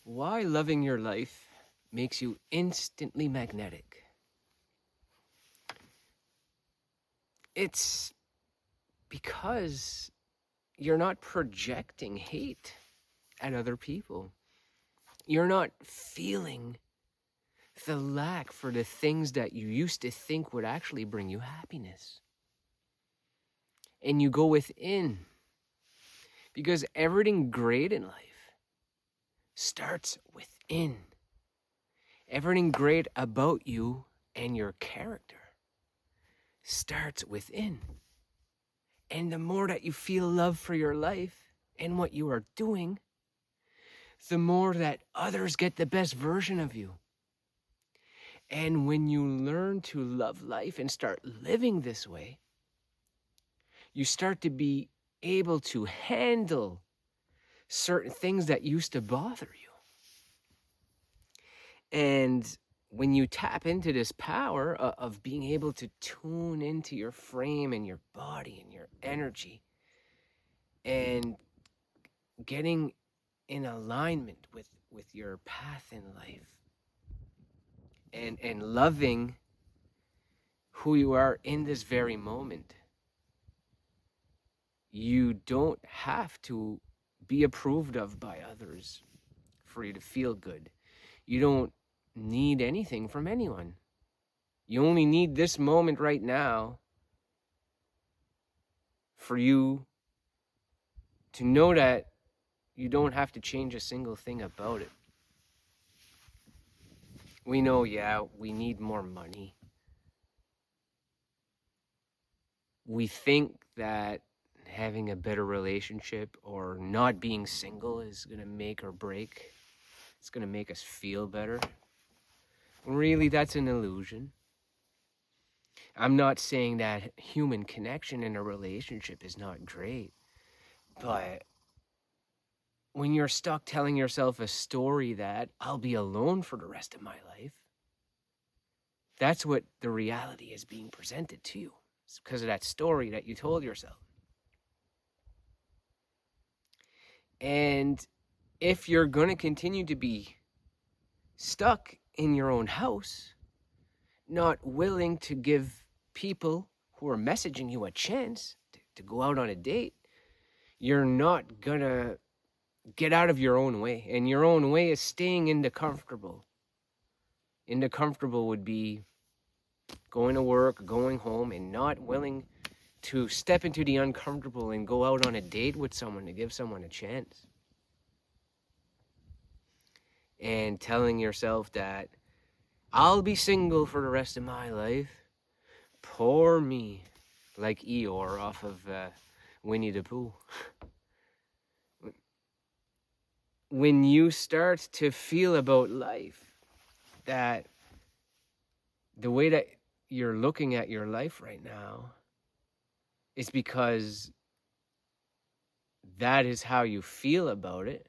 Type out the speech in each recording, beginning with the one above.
Why loving your life makes you instantly magnetic. It's because you're not projecting hate at other people. You're not feeling the lack for the things that you used to think would actually bring you happiness. And you go within, because everything great in life starts within. Everything great about you and your character starts within. And the more that you feel love for your life and what you are doing, the more that others get the best version of you. And when you learn to love life and start living this way, you start to be able to handle certain things that used to bother you. And when you tap into this power of being able to tune into your frame and your body and your energy and getting in alignment with your path in life and loving who you are in this very moment, you don't have to be approved of by others for you to feel good. You don't need anything from anyone. You only need this moment right now for you to know that you don't have to change a single thing about it. We know, yeah, we need more money. We think that having a better relationship or not being single is going to make or break. It's going to make us feel better. Really, that's an illusion. I'm not saying that human connection in a relationship is not great, but when you're stuck telling yourself a story that I'll be alone for the rest of my life, that's what the reality is being presented to you. It's because of that story that you told yourself. And if you're going to continue to be stuck in your own house, not willing to give people who are messaging you a chance to go out on a date, you're not going to get out of your own way. And your own way is staying in the comfortable. In the comfortable would be going to work, going home, and not willing to step into the uncomfortable and go out on a date with someone to give someone a chance. And telling yourself that I'll be single for the rest of my life. Poor me. Like Eeyore off of Winnie the Pooh. When you start to feel about life that the way that you're looking at your life right now is because that is how you feel about it,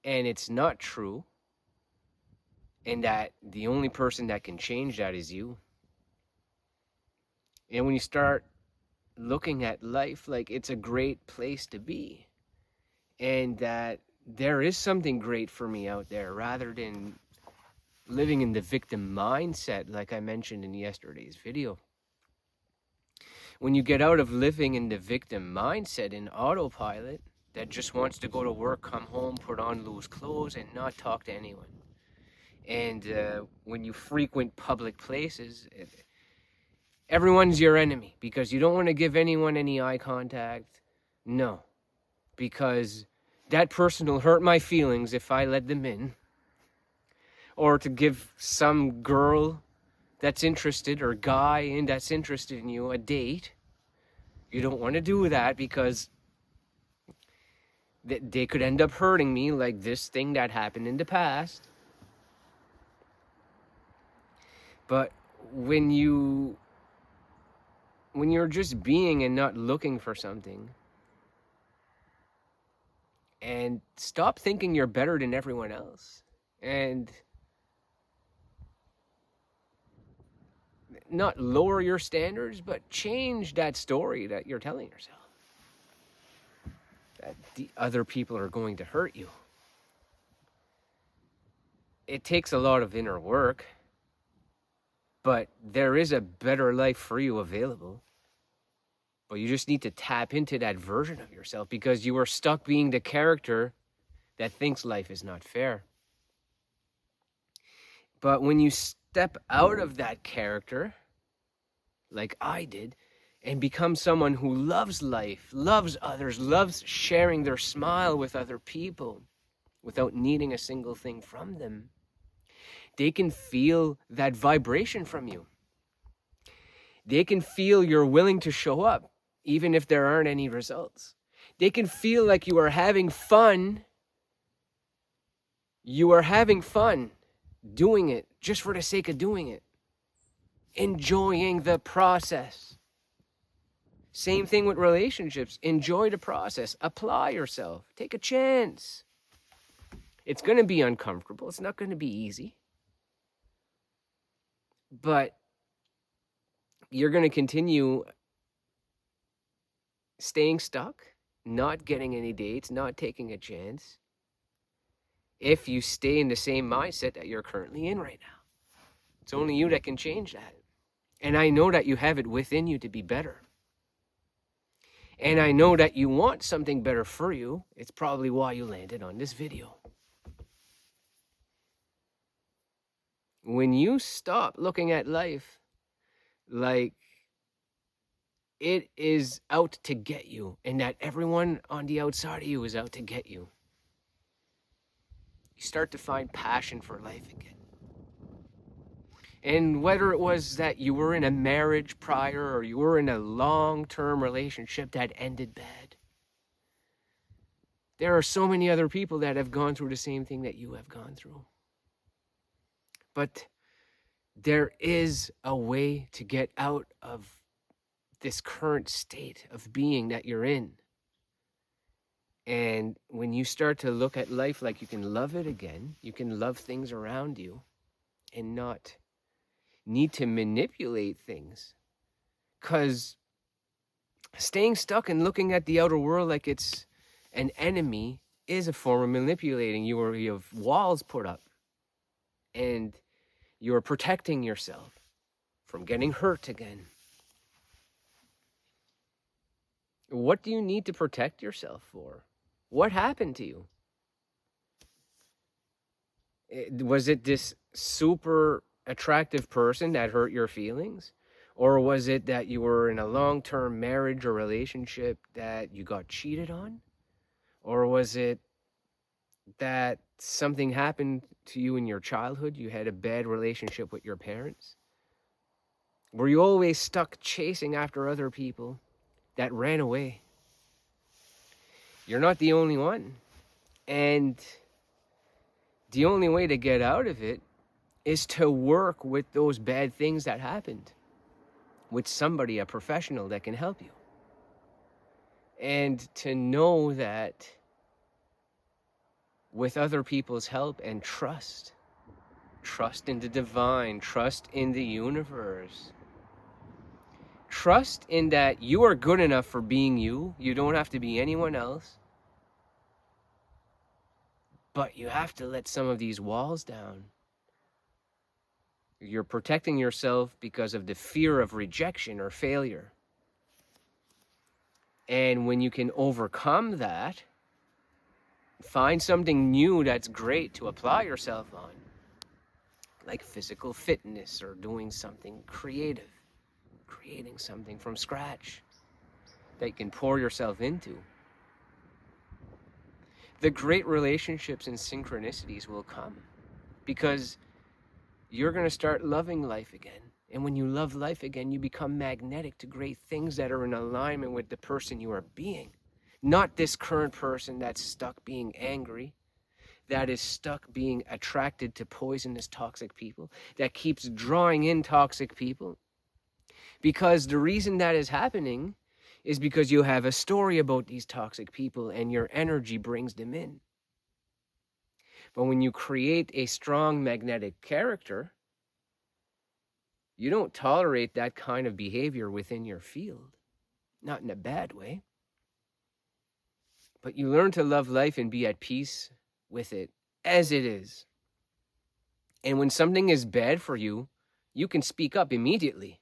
and it's not true, and that the only person that can change that is you. And when you start looking at life like it's a great place to be, and that there is something great for me out there, rather than living in the victim mindset like I mentioned in yesterday's video. When you get out of living in the victim mindset in autopilot that just wants to go to work, come home, put on loose clothes, and not talk to anyone. And when you frequent public places, everyone's your enemy because you don't want to give anyone any eye contact. No, because that person will hurt my feelings if I let them in. Or to give some girl that's interested or guy and that's interested in you a date. You don't want to do that because they could end up hurting me, like this thing that happened in the past. But when you're just being and not looking for something, and stop thinking you're better than everyone else, and not lower your standards, but change that story that you're telling yourself. That the other people are going to hurt you. it takes a lot of inner work, but there is a better life for you available. But you just need to tap into that version of yourself, because you are stuck being the character that thinks life is not fair. But when you step out of that character, like I did, and become someone who loves life, loves others, loves sharing their smile with other people without needing a single thing from them, they can feel that vibration from you. They can feel you're willing to show up, even if there aren't any results. They can feel like you are having fun. You are having fun doing it just for the sake of doing it, enjoying the process. Same thing with relationships. Enjoy the process. Apply yourself. Take a chance. It's going to be uncomfortable. It's not going to be easy. But you're going to continue staying stuck, not getting any dates, not taking a chance, if you stay in the same mindset that you're currently in right now. It's only you that can change that. And I know that you have it within you to be better. And I know that you want something better for you. It's probably why you landed on this video. When you stop looking at life like it is out to get you, and that everyone on the outside of you is out to get you, you start to find passion for life again. And whether it was that you were in a marriage prior, or you were in a long-term relationship that ended bad, there are so many other people that have gone through the same thing that you have gone through. But there is a way to get out of this current state of being that you're in. And when you start to look at life like you can love it again, you can love things around you and not need to manipulate things. Because staying stuck and looking at the outer world like it's an enemy is a form of manipulating. You have walls put up, and you're protecting yourself from getting hurt again. What do you need to protect yourself for? What happened to you? Was it this super attractive person that hurt your feelings? Or was it that you were in a long-term marriage or relationship that you got cheated on? Or was it that something happened to you in your childhood? You had a bad relationship with your parents? Were you always stuck chasing after other people that ran away? You're not the only one. And the only way to get out of it is to work with those bad things that happened with somebody, a professional that can help you. And to know that with other people's help and trust in the divine, trust in the universe, trust in that you are good enough for being you. You don't have to be anyone else. But you have to let some of these walls down. You're protecting yourself because of the fear of rejection or failure. And when you can overcome that, find something new that's great to apply yourself on, like physical fitness or doing something creative, creating something from scratch that you can pour yourself into. The great relationships and synchronicities will come because you're going to start loving life again. And when you love life again, you become magnetic to great things that are in alignment with the person you are being. Not this current person that's stuck being angry, that is stuck being attracted to poisonous, toxic people, that keeps drawing in toxic people. Because the reason that is happening is because you have a story about these toxic people and your energy brings them in. But when you create a strong magnetic character, you don't tolerate that kind of behavior within your field. Not in a bad way. But you learn to love life and be at peace with it as it is. And when something is bad for you, you can speak up immediately,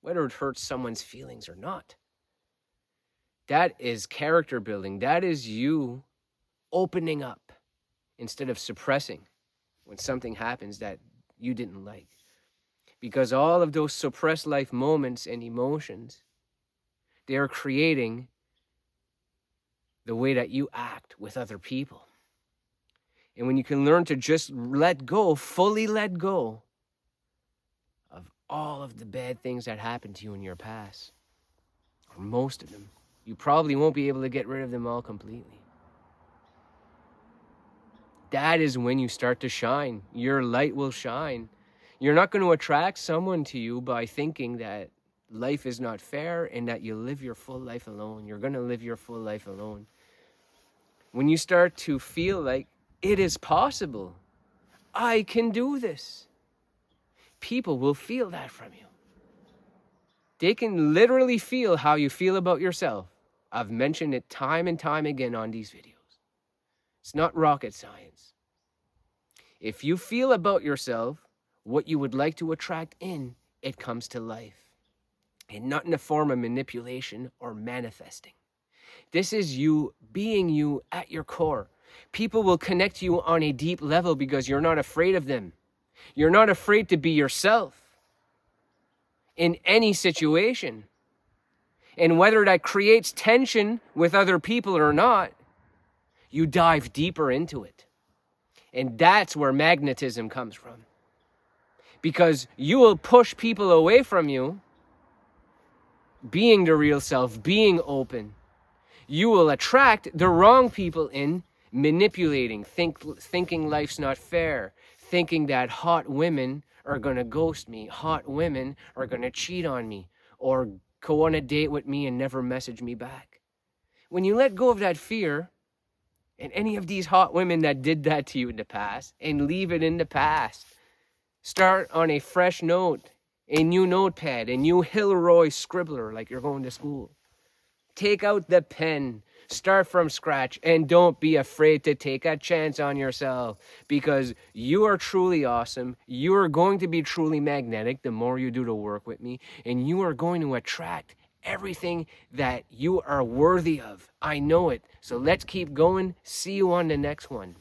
whether it hurts someone's feelings or not. That is character building. That is you opening up instead of suppressing when something happens that you didn't like. Because all of those suppressed life moments and emotions, they are creating the way that you act with other people. And when you can learn to just let go, fully let go of all of the bad things that happened to you in your past, or most of them, you probably won't be able to get rid of them all completely. That is when you start to shine. Your light will shine. You're not going to attract someone to you by thinking that life is not fair and that you live your full life alone. You're going to live your full life alone. When you start to feel like it is possible, I can do this, people will feel that from you. They can literally feel how you feel about yourself. I've mentioned it time and time again on these videos. It's not rocket science. If you feel about yourself what you would like to attract in, it comes to life. And not in a form of manipulation or manifesting. This is you being you at your core. People will connect to you on a deep level because you're not afraid of them. You're not afraid to be yourself in any situation. And whether that creates tension with other people or not, you dive deeper into it. And that's where magnetism comes from. Because you will push people away from you, being the real self, being open. You will attract the wrong people in, manipulating, thinking life's not fair, thinking that hot women are going to ghost me, hot women are going to cheat on me, or go on a date with me and never message me back. When you let go of that fear, and any of these hot women that did that to you in the past, and leave it in the past, start on a fresh note, a new notepad, a new Hilroy scribbler like you're going to school. Take out the pen, start from scratch, and don't be afraid to take a chance on yourself, because you are truly awesome. You are going to be truly magnetic the more you do the work with me, and you are going to attract everything that you are worthy of. I know it. So let's keep going. See you on the next one.